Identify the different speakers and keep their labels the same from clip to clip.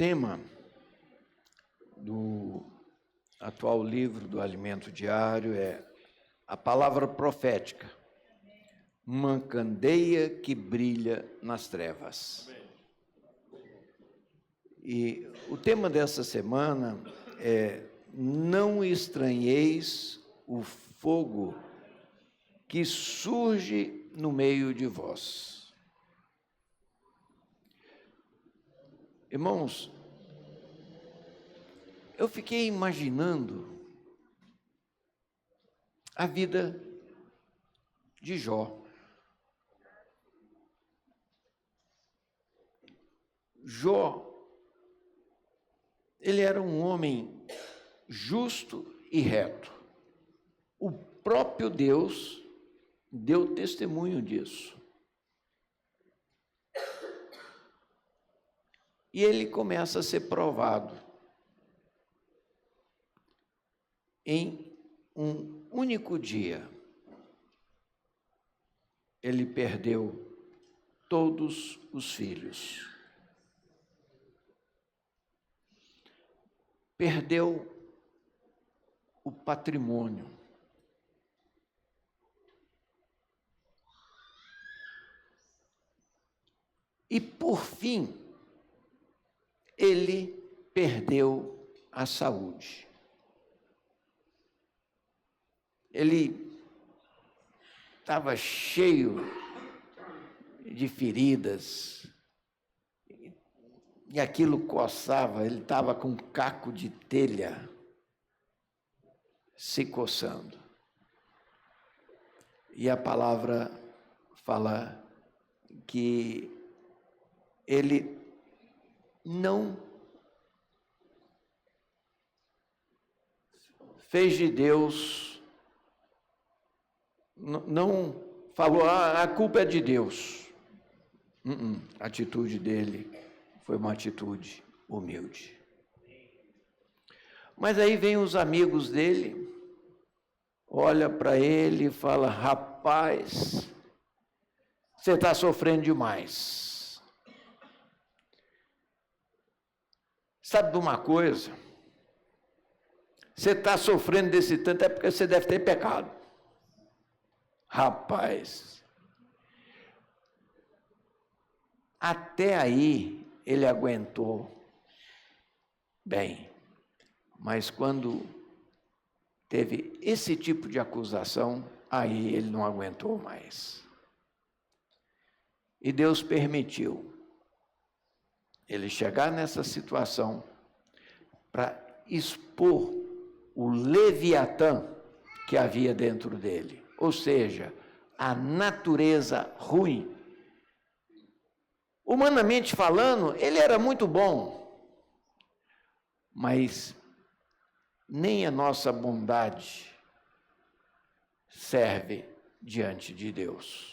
Speaker 1: tema do atual livro do Alimento Diário é a palavra profética, uma candeia que brilha nas trevas. E o tema dessa semana é: não estranheis o fogo que surge no meio de vós. Irmãos, eu fiquei imaginando a vida de Jó. Jó, ele era um homem justo e reto. O próprio Deus deu testemunho disso. E ele começa a ser provado em um único dia. Ele perdeu todos os filhos. Perdeu o patrimônio. E, por fim, ele perdeu a saúde. Ele estava cheio de feridas, e aquilo coçava, ele estava com um caco de telha se coçando. E a palavra fala que ele não fez de Deus, não falou, a culpa é de Deus. A atitude dele foi uma atitude humilde. Mas aí vem os amigos dele, olha para ele e fala: rapaz, você está sofrendo demais. Sabe de uma coisa? Você está sofrendo desse tanto é porque você deve ter pecado. Rapaz, até aí ele aguentou bem, mas quando teve esse tipo de acusação, aí ele não aguentou mais. E Deus permitiu ele chegar nessa situação para expor o Leviatã que havia dentro dele, ou seja, a natureza ruim. Humanamente falando, ele era muito bom, mas nem a nossa bondade serve diante de Deus.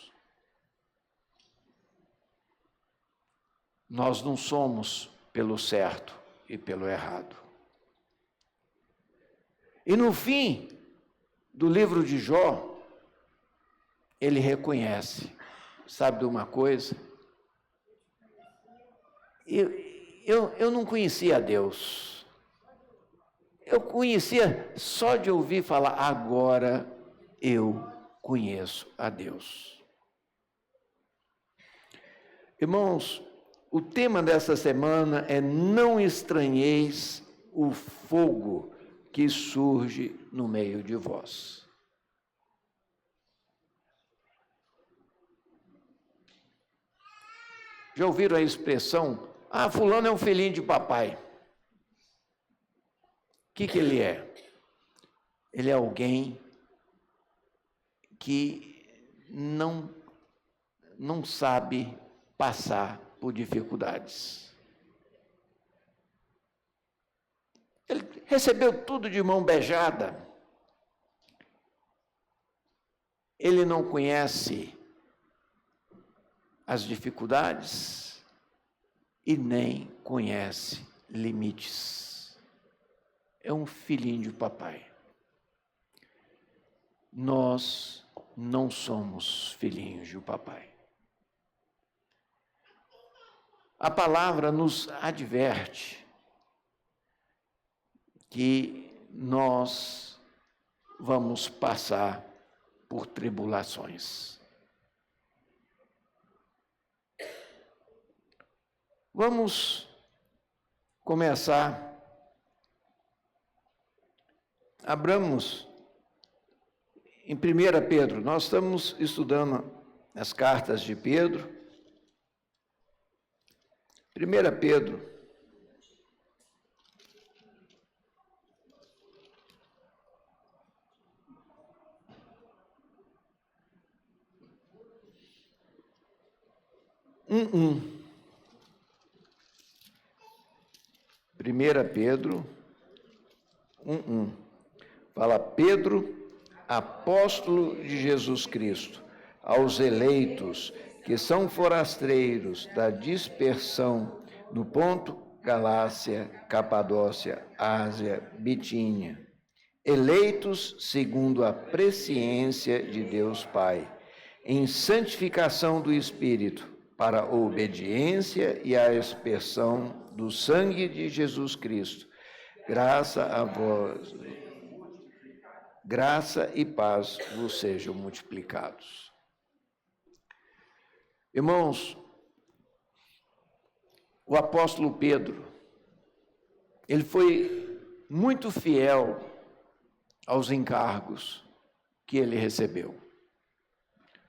Speaker 1: Nós não somos pelo certo e pelo errado. E no fim do livro de Jó, ele reconhece, sabe de uma coisa? Eu não conhecia Deus. Eu conhecia só de ouvir falar, agora eu conheço a Deus. Irmãos, o tema dessa semana é: não estranheis o fogo que surge no meio de vós. Já ouviram a expressão, fulano é um filhinho de papai? O que ele é? Ele é alguém que não sabe passar por dificuldades. Ele recebeu tudo de mão beijada. Ele não conhece as dificuldades e nem conhece limites. É um filhinho de papai. Nós não somos filhinhos de papai. A palavra nos adverte que nós vamos passar por tribulações. Vamos começar. Abramos em 1 Pedro. Nós estamos estudando as cartas de Pedro. 1 Pedro. Primeira Pedro 1:1. Fala: Pedro, apóstolo de Jesus Cristo, aos eleitos que são forasteiros da dispersão no Ponto, Galácia, Capadócia, Ásia, Bitínia, eleitos segundo a presciência de Deus Pai, em santificação do Espírito, para a obediência e a expiação do sangue de Jesus Cristo. Graça a vós, graça e paz vos sejam multiplicados. Irmãos, o apóstolo Pedro, ele foi muito fiel aos encargos que ele recebeu.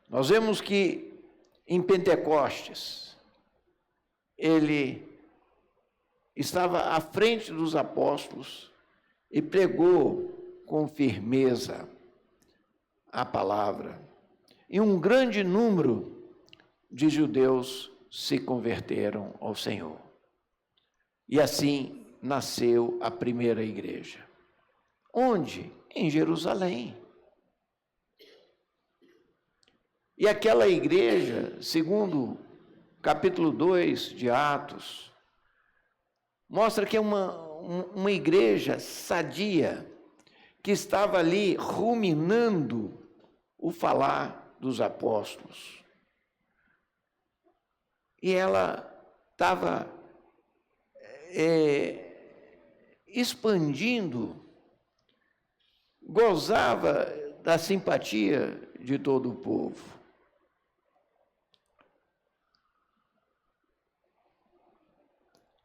Speaker 1: Nós vemos que em Pentecostes, ele estava à frente dos apóstolos e pregou com firmeza a palavra. E um grande número de judeus se converteram ao Senhor. E assim nasceu a primeira igreja. Onde? Em Jerusalém. E aquela igreja, segundo capítulo 2 de Atos, mostra que é uma igreja sadia, que estava ali ruminando o falar dos apóstolos. E ela estava expandindo, gozava da simpatia de todo o povo.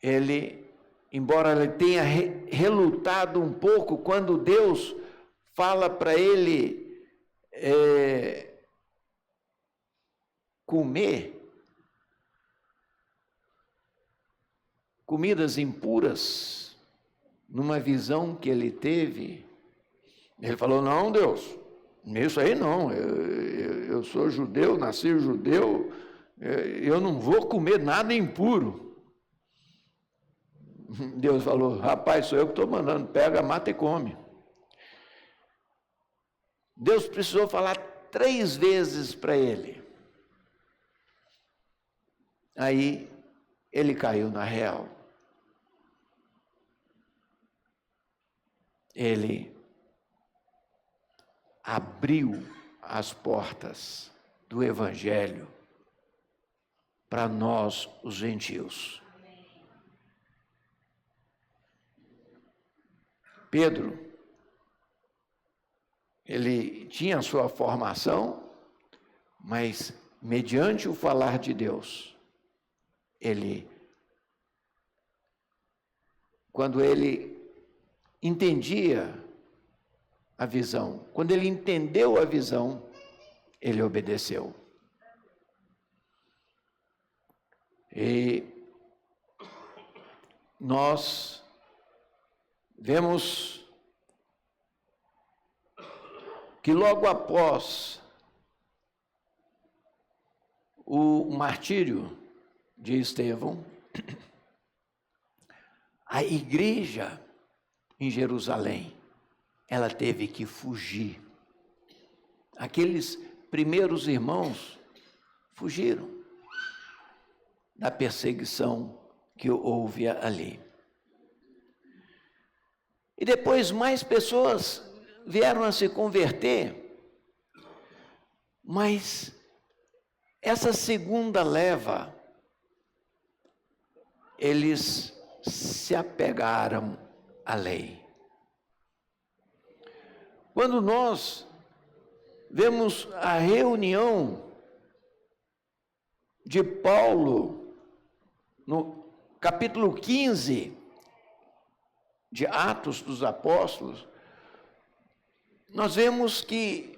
Speaker 1: Ele, embora ele tenha relutado um pouco quando Deus fala para ele comer comidas impuras, numa visão que ele teve, ele falou: não, Deus, isso aí não, eu sou judeu, nasci judeu, eu não vou comer nada impuro. Deus falou: rapaz, sou eu que estou mandando, pega, mata e come. Deus precisou falar 3 vezes para ele. Aí ele caiu na real. Ele abriu as portas do Evangelho para nós, os gentios. Pedro, ele tinha a sua formação, mas mediante o falar de Deus, quando ele entendia a visão, quando ele entendeu a visão, ele obedeceu. E nós vemos que logo após o martírio de Estevão, a igreja em Jerusalém, ela teve que fugir. Aqueles primeiros irmãos fugiram da perseguição que houve ali. E depois mais pessoas vieram a se converter, mas essa segunda leva eles se apegaram à lei. Quando nós vemos a reunião de Paulo no capítulo 15 de Atos dos Apóstolos, nós vemos que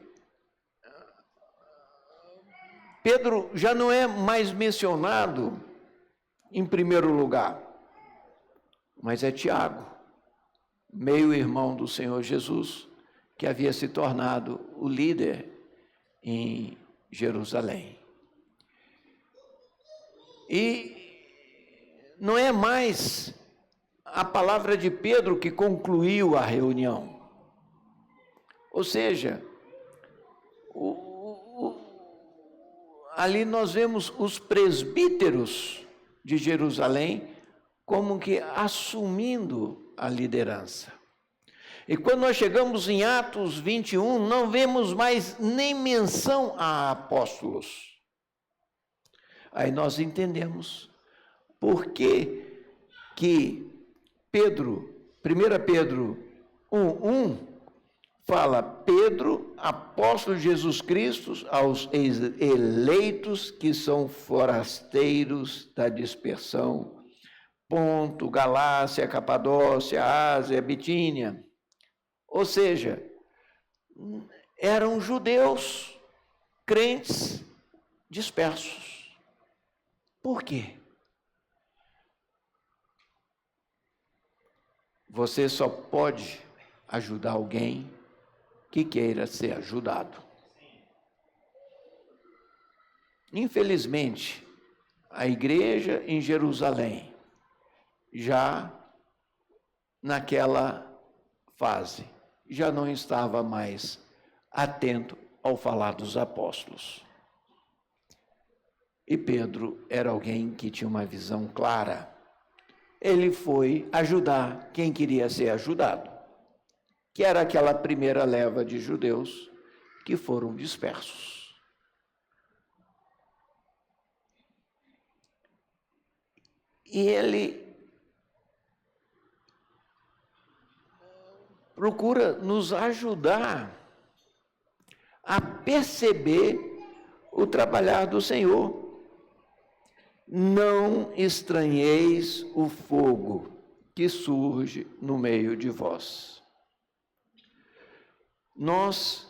Speaker 1: Pedro já não é mais mencionado em primeiro lugar, mas é Tiago, meio-irmão do Senhor Jesus, que havia se tornado o líder em Jerusalém. E não é mais a palavra de Pedro que concluiu a reunião. Ou seja, ali nós vemos os presbíteros de Jerusalém como que assumindo a liderança. E quando nós chegamos em Atos 21, não vemos mais nem menção a apóstolos. Aí nós entendemos por que Pedro, 1 Pedro 1:1, fala: Pedro, apóstolo de Jesus Cristo, aos eleitos que são forasteiros da dispersão, Ponto, Galácia, Capadócia, Ásia, Bitínia. Ou seja, eram judeus, crentes dispersos. Por quê? Você só pode ajudar alguém que queira ser ajudado. Infelizmente, a igreja em Jerusalém, já naquela fase, já não estava mais atento ao falar dos apóstolos. E Pedro era alguém que tinha uma visão clara. Ele foi ajudar quem queria ser ajudado, que era aquela primeira leva de judeus que foram dispersos. E ele procura nos ajudar a perceber o trabalhar do Senhor. Não estranheis o fogo que surge no meio de vós. Nós,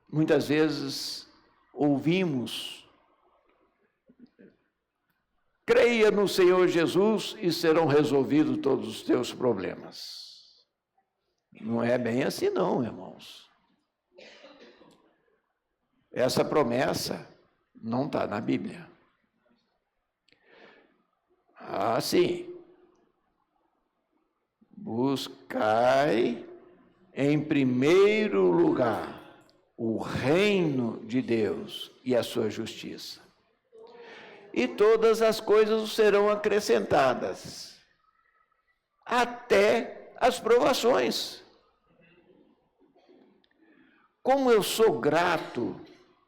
Speaker 1: muitas vezes, ouvimos: creia no Senhor Jesus e serão resolvidos todos os teus problemas. Não é bem assim não, irmãos. Essa promessa não está na Bíblia. Sim. Buscai em primeiro lugar o reino de Deus e a sua justiça, e todas as coisas serão acrescentadas, até as provações. Como eu sou grato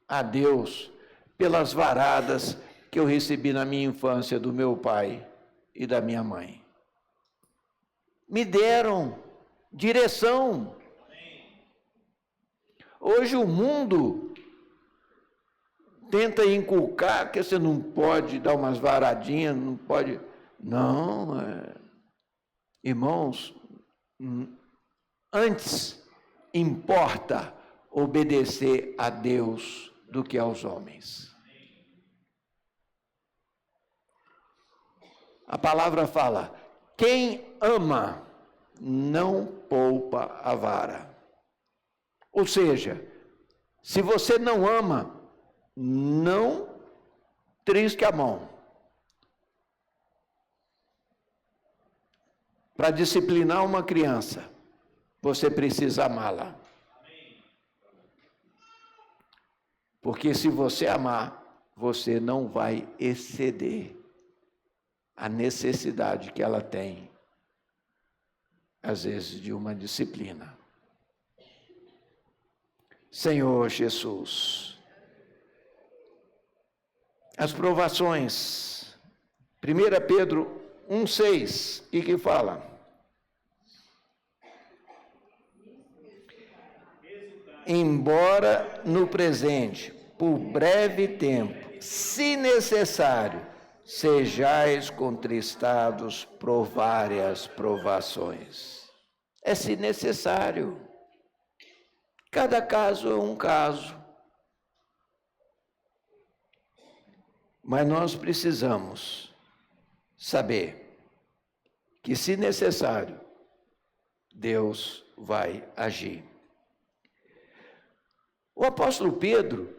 Speaker 1: a Deus pelas varadas que eu recebi na minha infância do meu pai e da minha mãe. Me deram direção. Hoje o mundo tenta inculcar que você não pode dar umas varadinhas, não pode... Não, irmãos, antes importa obedecer a Deus do que aos homens. A palavra fala: quem ama não poupa a vara. Ou seja, se você não ama, não trisque a mão. Para disciplinar uma criança, você precisa amá-la. Porque se você amar, você não vai exceder a necessidade que ela tem, às vezes, de uma disciplina. Senhor Jesus, as provações 1 Pedro 1,6, e que fala: embora no presente, por breve tempo, se necessário, sejais contristados por várias provações. É se necessário. Cada caso é um caso. Mas nós precisamos saber que, se necessário, Deus vai agir. O apóstolo Pedro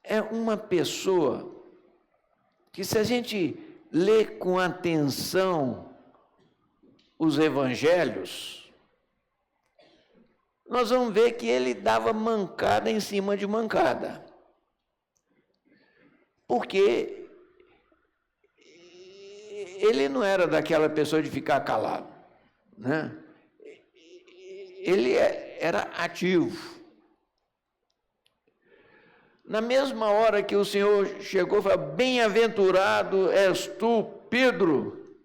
Speaker 1: é uma pessoa que, se a gente lê com atenção os evangelhos, nós vamos ver que ele dava mancada em cima de mancada. Porque ele não era daquela pessoa de ficar calado, né? Ele era ativo. Na mesma hora que o Senhor chegou, falou: bem-aventurado és tu, Pedro,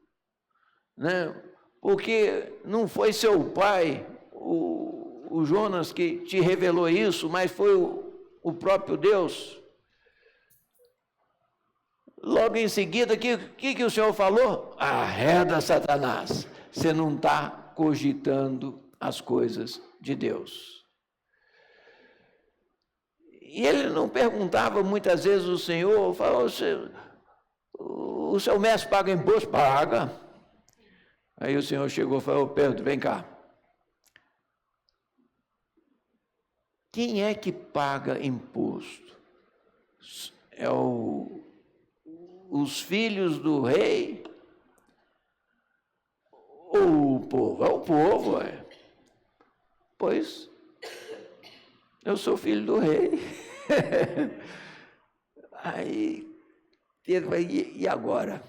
Speaker 1: né? Porque não foi seu pai, o Jonas, que te revelou isso, mas foi o próprio Deus. Logo em seguida, o que o Senhor falou? Arreda, Satanás, você não está cogitando as coisas de Deus. E ele não perguntava muitas vezes ao Senhor, falou: o seu mestre paga imposto? Paga. Aí o Senhor chegou e falou: Pedro, vem cá. Quem é que paga imposto? É os filhos do rei ou o povo? É o povo, é. Pois, eu sou filho do rei. Aí, Pedro vai, e agora?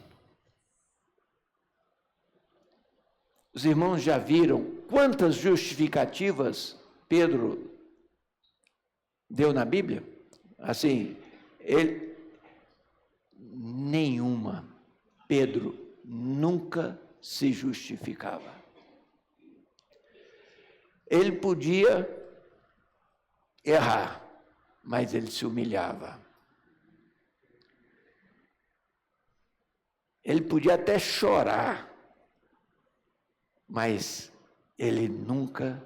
Speaker 1: Os irmãos já viram quantas justificativas Pedro deu na Bíblia? Assim, nenhuma. Pedro nunca se justificava. Ele podia errar, mas ele se humilhava. Ele podia até chorar, mas ele nunca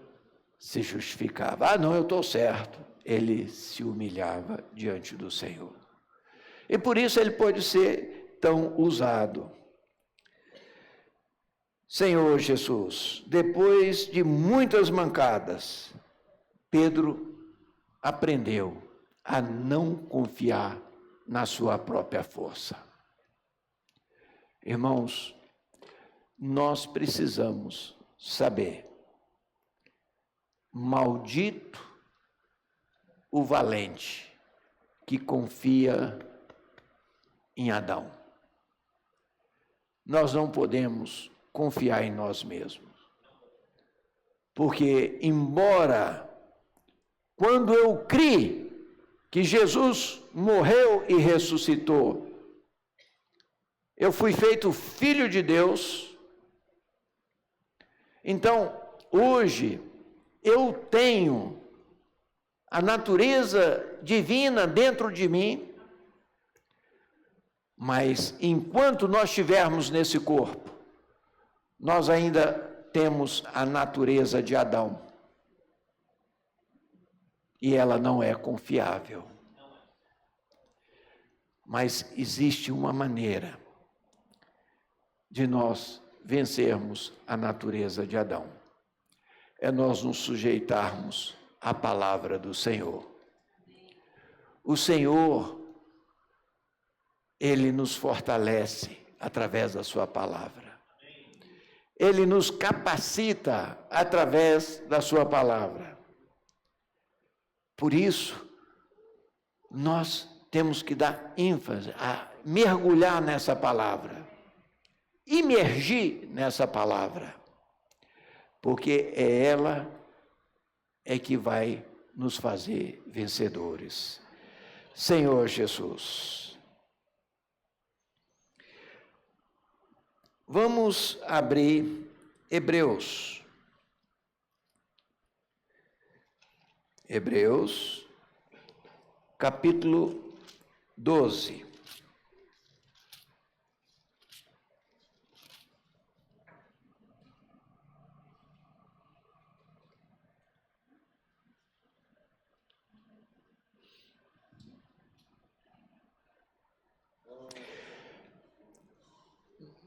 Speaker 1: se justificava. Não, eu estou certo. Ele se humilhava diante do Senhor. E por isso ele pôde ser tão usado. Senhor Jesus, depois de muitas mancadas, Pedro aprendeu a não confiar na sua própria força. Irmãos, nós precisamos saber: maldito o valente que confia em Adão. Nós não podemos confiar em nós mesmos. Porque, embora, quando eu criei que Jesus morreu e ressuscitou, eu fui feito filho de Deus, então, hoje, eu tenho a natureza divina dentro de mim, mas enquanto nós estivermos nesse corpo, nós ainda temos a natureza de Adão. E ela não é confiável. Mas existe uma maneira de nós vencermos a natureza de Adão. É nós nos sujeitarmos à palavra do Senhor. O Senhor, Ele nos fortalece através da sua palavra. Ele nos capacita através da sua palavra. Por isso, nós temos que dar ênfase a mergulhar nessa palavra, imergir nessa palavra, porque ela é que vai nos fazer vencedores. Senhor Jesus, Vamos abrir Hebreus. Hebreus, capítulo 12.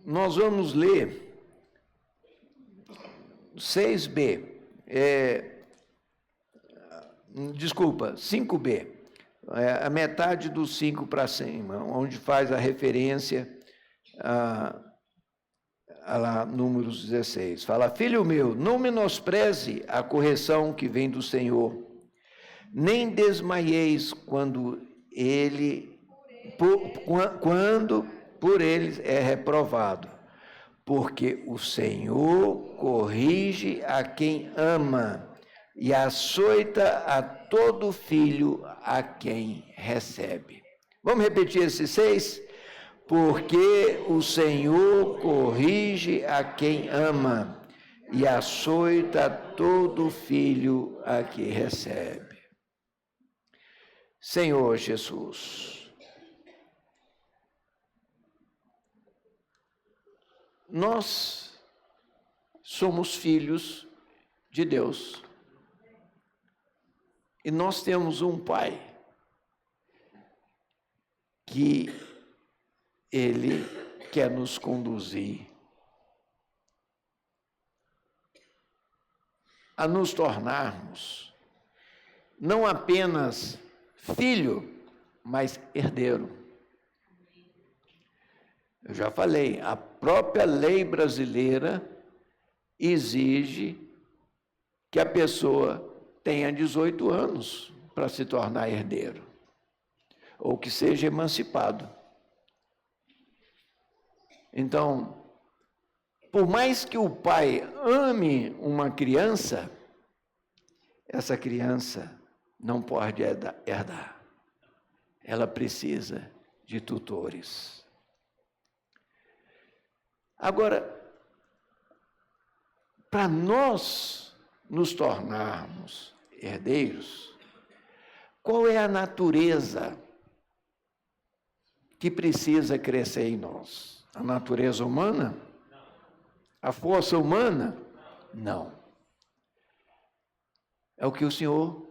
Speaker 1: Nós vamos ler 6b, 5b, a metade do 5 para cima, onde faz a referência a lá, Números 16. Fala: filho meu, não menospreze a correção que vem do Senhor, nem desmaieis quando por ele é reprovado, porque o Senhor corrige a quem ama e açoita a todo filho a quem recebe. Vamos repetir esses 6? Porque o Senhor corrige a quem ama e açoita a todo filho a que recebe. Senhor Jesus, nós somos filhos de Deus e nós temos um Pai que Ele quer nos conduzir a nos tornarmos não apenas filho, mas herdeiro. Eu já falei, a própria lei brasileira exige que a pessoa tenha 18 anos para se tornar herdeiro, ou que seja emancipado. Então, por mais que o pai ame uma criança, essa criança não pode herdar. Ela precisa de tutores. Agora, para nós nos tornarmos herdeiros, qual é a natureza que precisa crescer em nós? A natureza humana? A força humana? Não. É o que o Senhor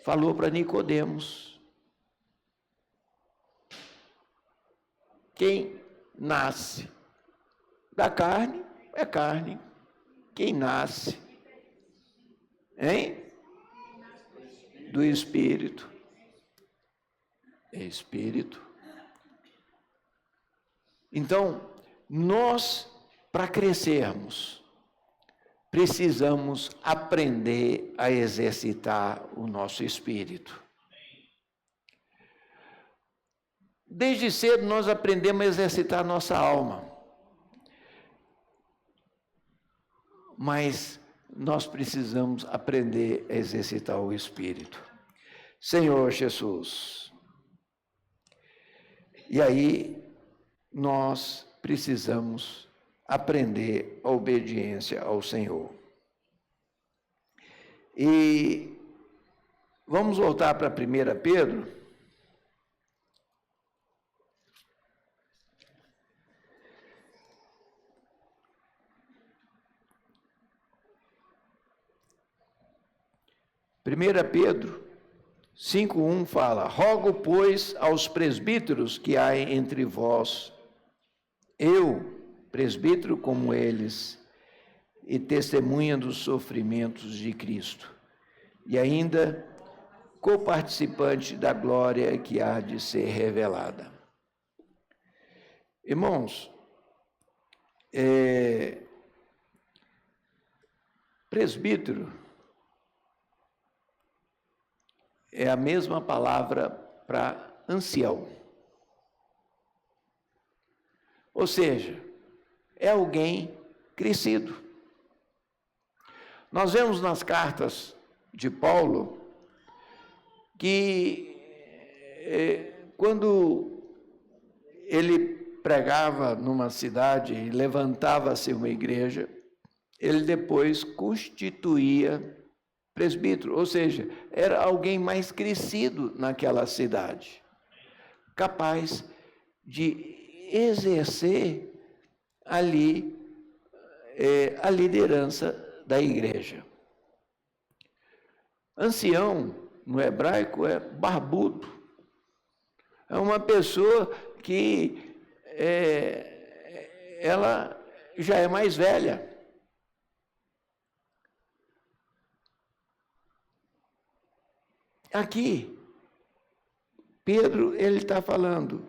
Speaker 1: falou para Nicodemos. Quem nasce da carne é carne. Quem nasce, do Espírito, é Espírito. Então, nós, para crescermos, precisamos aprender a exercitar o nosso espírito. Desde cedo nós aprendemos a exercitar a nossa alma. Mas nós precisamos aprender a exercitar o espírito. Senhor Jesus. E aí nós precisamos aprender a obediência ao Senhor. E vamos voltar para 1 Pedro. Primeira Pedro 5:1 fala: rogo, pois, aos presbíteros que há entre vós, eu, presbítero como eles, e testemunha dos sofrimentos de Cristo, e ainda coparticipante da glória que há de ser revelada. Irmãos, presbítero é a mesma palavra para ancião. Ou seja, é alguém crescido. Nós vemos nas cartas de Paulo que quando ele pregava numa cidade e levantava-se uma igreja, ele depois constituía presbítero, ou seja, era alguém mais crescido naquela cidade, capaz de exercer ali a liderança da igreja. Ancião, no hebraico, é barbudo. É uma pessoa que ela já é mais velha. Aqui, Pedro, ele está falando: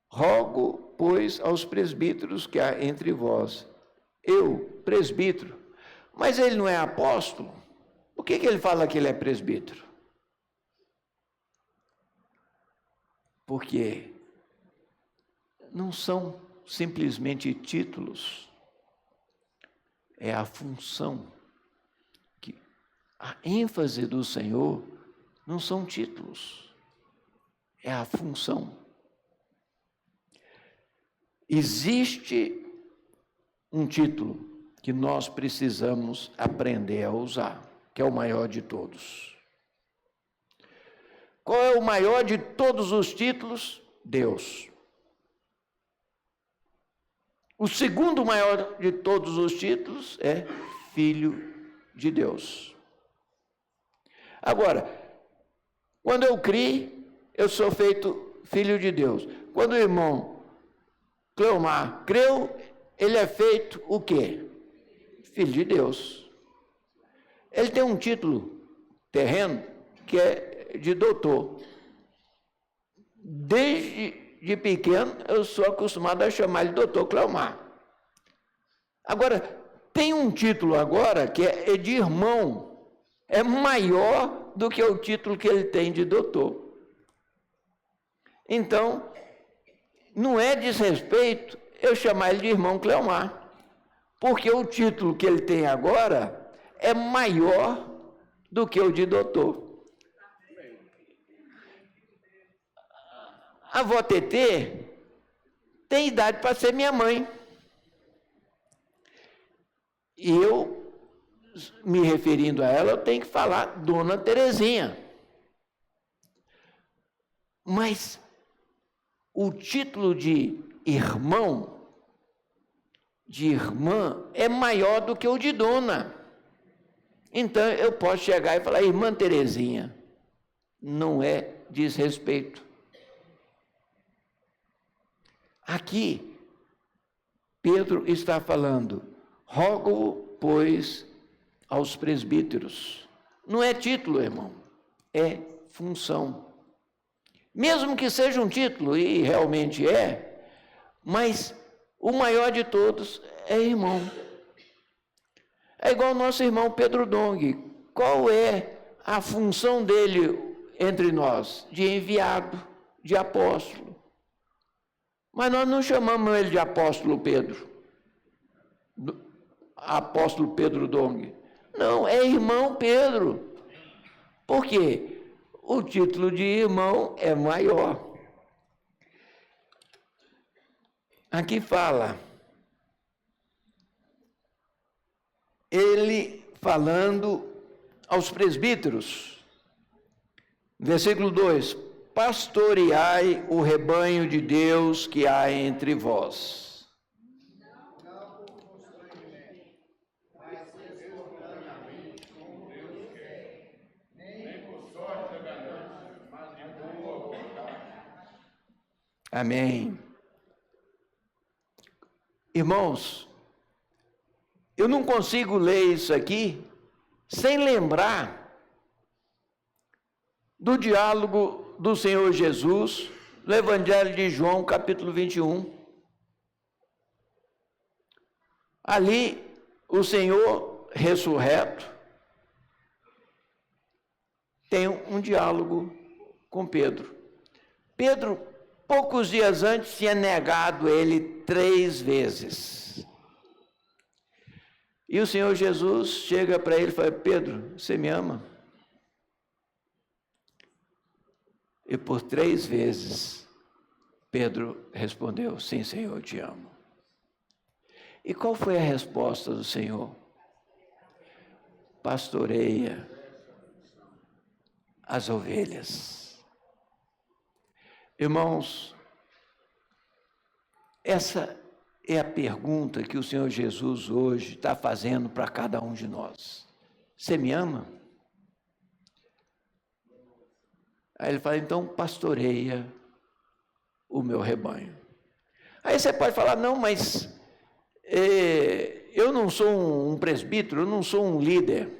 Speaker 1: rogo, pois, aos presbíteros que há entre vós. Eu, presbítero. Mas ele não é apóstolo? Por que ele fala que ele é presbítero? Porque não são simplesmente títulos, é a função. A ênfase do Senhor não são títulos, é a função. Existe um título que nós precisamos aprender a usar, que é o maior de todos. Qual é o maior de todos os títulos? Deus. O segundo maior de todos os títulos é Filho de Deus. Agora, quando eu criei, eu sou feito filho de Deus. Quando o irmão Cleomar creu, ele é feito o quê? Filho de Deus. Ele tem um título terreno que é de doutor. Desde pequeno, eu sou acostumado a chamar ele doutor Cleomar. Agora, tem um título agora que é de irmão. É maior do que o título que ele tem de doutor. Então, não é desrespeito eu chamar ele de irmão Cleomar, porque o título que ele tem agora é maior do que o de doutor. A avó Tetê tem idade para ser minha mãe. E eu, me referindo a ela, eu tenho que falar Dona Terezinha. Mas o título de irmão, de irmã, é maior do que o de dona. Então eu posso chegar e falar, irmã Terezinha. Não é desrespeito. Aqui, Pedro está falando, rogo, pois, aos presbíteros. Não é título, irmão, é função. Mesmo que seja um título, e realmente é, mas o maior de todos é irmão. É igual o nosso irmão Pedro Dong. Qual é a função dele entre nós? De enviado, de apóstolo. Mas nós não chamamos ele de apóstolo Pedro. Apóstolo Pedro Dong. Não, é irmão Pedro. Por quê? O título de irmão é maior. Aqui fala, ele falando aos presbíteros, versículo 2, pastoreai o rebanho de Deus que há entre vós. Amém. Irmãos, eu não consigo ler isso aqui sem lembrar do diálogo do Senhor Jesus no Evangelho de João, capítulo 21. Ali, o Senhor ressurreto tem um diálogo com Pedro. Pedro, poucos dias antes, tinha negado ele 3 vezes. E o Senhor Jesus chega para ele e fala, Pedro, você me ama? E por 3 vezes, Pedro respondeu: sim, Senhor, eu te amo. E qual foi a resposta do Senhor? Pastoreia as ovelhas. Irmãos, essa é a pergunta que o Senhor Jesus hoje está fazendo para cada um de nós. Você me ama? Aí ele fala, então pastoreia o meu rebanho. Aí você pode falar, não, mas eu não sou um presbítero, eu não sou um líder.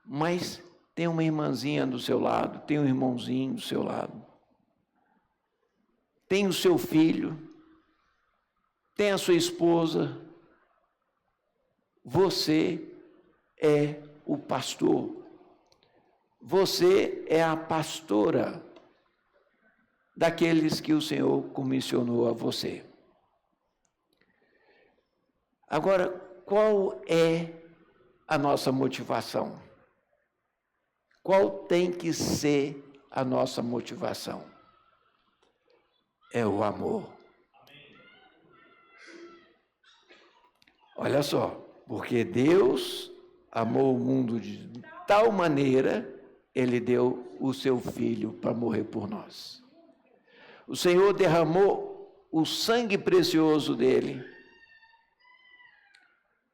Speaker 1: Mas tem uma irmãzinha do seu lado, tem um irmãozinho do seu lado. Tem o seu filho, tem a sua esposa. Você é o pastor. Você é a pastora daqueles que o Senhor comissionou a você. Agora, qual é a nossa motivação? Qual tem que ser a nossa motivação? É o amor. Olha só, porque Deus amou o mundo de tal maneira, Ele deu o seu Filho para morrer por nós. O Senhor derramou o sangue precioso dele.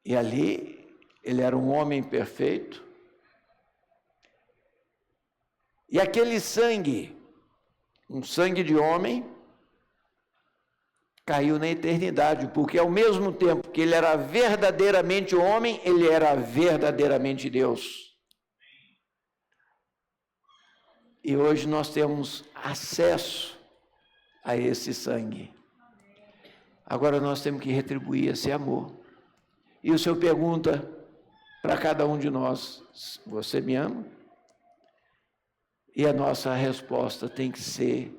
Speaker 1: E ali, ele era um homem perfeito. E aquele sangue, um sangue de homem, caiu na eternidade, porque ao mesmo tempo que ele era verdadeiramente homem, ele era verdadeiramente Deus. E hoje nós temos acesso a esse sangue. Agora nós temos que retribuir esse amor. E o Senhor pergunta para cada um de nós, você me ama? E a nossa resposta tem que ser,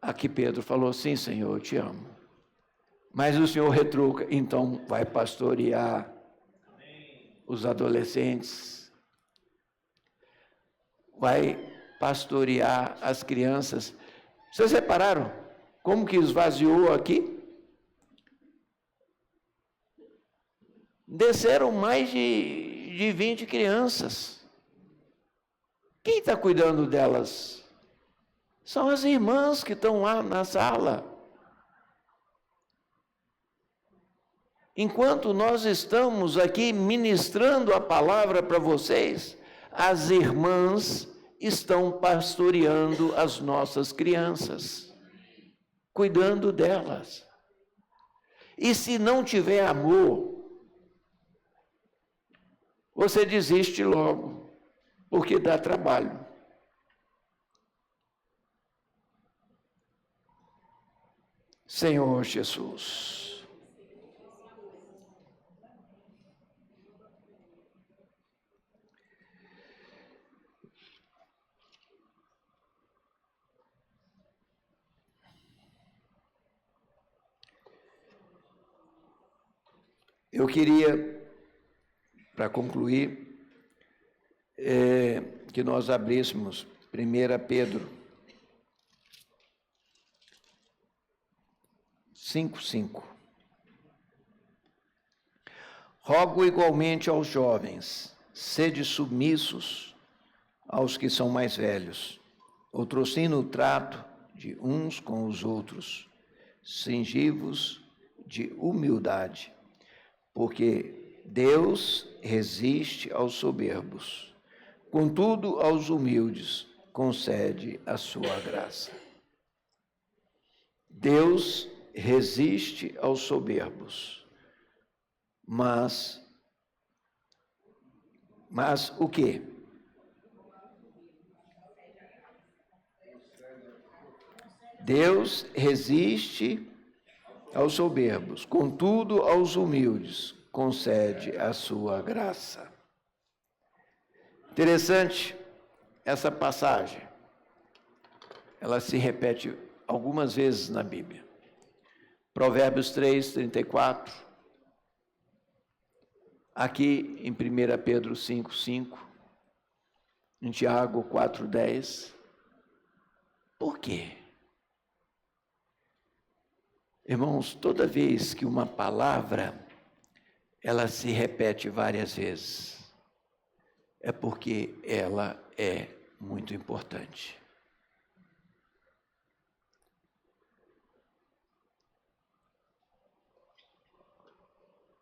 Speaker 1: aqui Pedro falou, sim, Senhor, eu te amo. Mas o Senhor retruca, então vai pastorear os adolescentes, vai pastorear as crianças. Vocês repararam como que esvaziou aqui? Desceram mais de 20 crianças. Quem está cuidando delas? São as irmãs que estão lá na sala. Enquanto nós estamos aqui ministrando a palavra para vocês, as irmãs estão pastoreando as nossas crianças, cuidando delas. E se não tiver amor, você desiste logo, porque dá trabalho. Senhor Jesus. Eu queria, para concluir, que nós abríssemos 1 Pedro 5:5. Rogo igualmente aos jovens, sede submissos aos que são mais velhos, outrossim no trato de uns com os outros, cingivos de humildade, porque Deus resiste aos soberbos, contudo aos humildes concede a sua graça. Deus resiste aos soberbos, mas o quê? Deus resiste aos soberbos, contudo aos humildes concede a sua graça. Interessante essa passagem. Ela se repete algumas vezes na Bíblia. Provérbios 3:34. Aqui em 1 Pedro 5:5. Em Tiago 4:10. Por quê? Irmãos, toda vez que uma palavra ela se repete várias vezes, é porque ela é muito importante.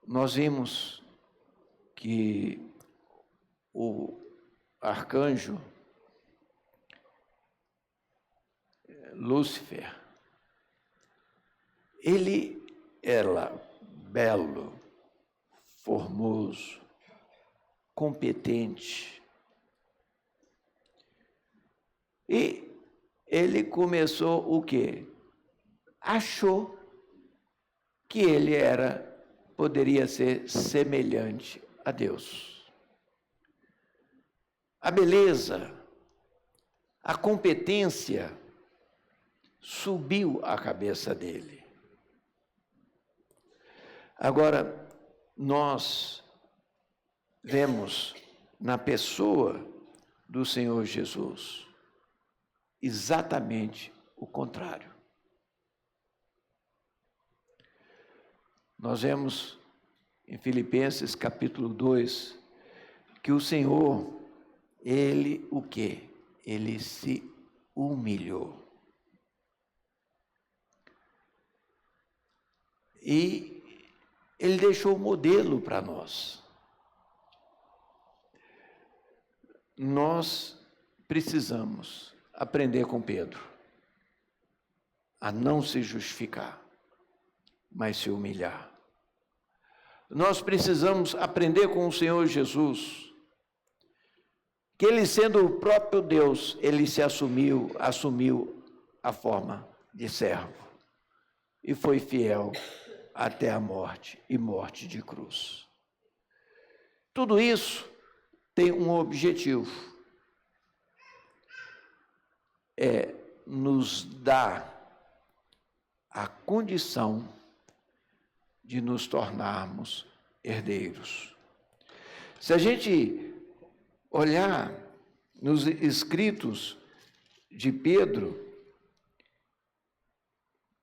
Speaker 1: Nós vimos que o arcanjo Lúcifer, ele era belo, formoso, competente. E ele começou o quê? Achou que ele poderia ser semelhante a Deus. A beleza, a competência subiu à cabeça dele. Agora, nós vemos na pessoa do Senhor Jesus exatamente o contrário. Nós vemos em Filipenses capítulo 2 que o Senhor, ele o quê? Ele se humilhou. E ele deixou o modelo para nós. Nós precisamos aprender com Pedro a não se justificar, mas se humilhar. Nós precisamos aprender com o Senhor Jesus, que ele sendo o próprio Deus, ele se assumiu a forma de servo e foi fiel até a morte e morte de cruz. Tudo isso tem um objetivo, é nos dar a condição de nos tornarmos herdeiros. Se a gente olhar nos escritos de Pedro,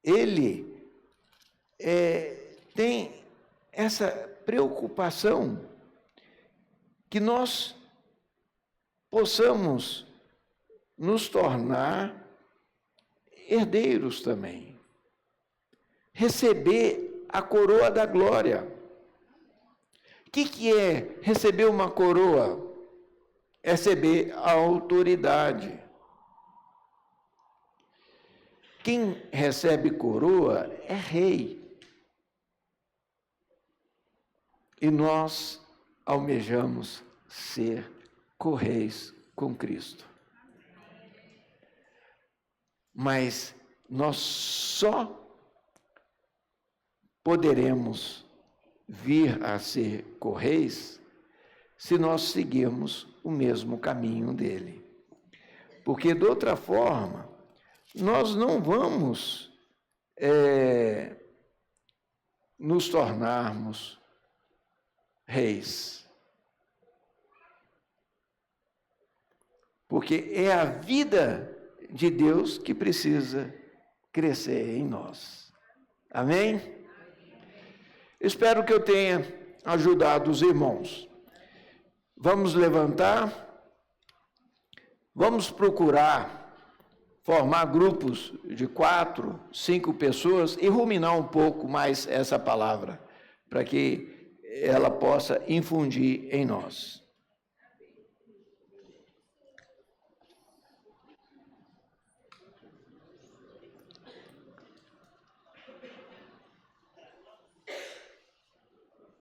Speaker 1: ele tem essa preocupação que nós possamos nos tornar herdeiros também. Receber a coroa da glória. O que é receber uma coroa? Receber a autoridade. Quem recebe coroa é rei. E nós almejamos ser co-reis com Cristo. Mas nós só poderemos vir a ser co-reis se nós seguirmos o mesmo caminho dele. Porque, de outra forma, nós não vamos nos tornarmos reis. Porque é a vida de Deus que precisa crescer em nós. Amém? Espero que eu tenha ajudado os irmãos. Vamos levantar, vamos procurar formar grupos de 4, 5 pessoas e ruminar um pouco mais essa palavra, para que ela possa infundir em nós.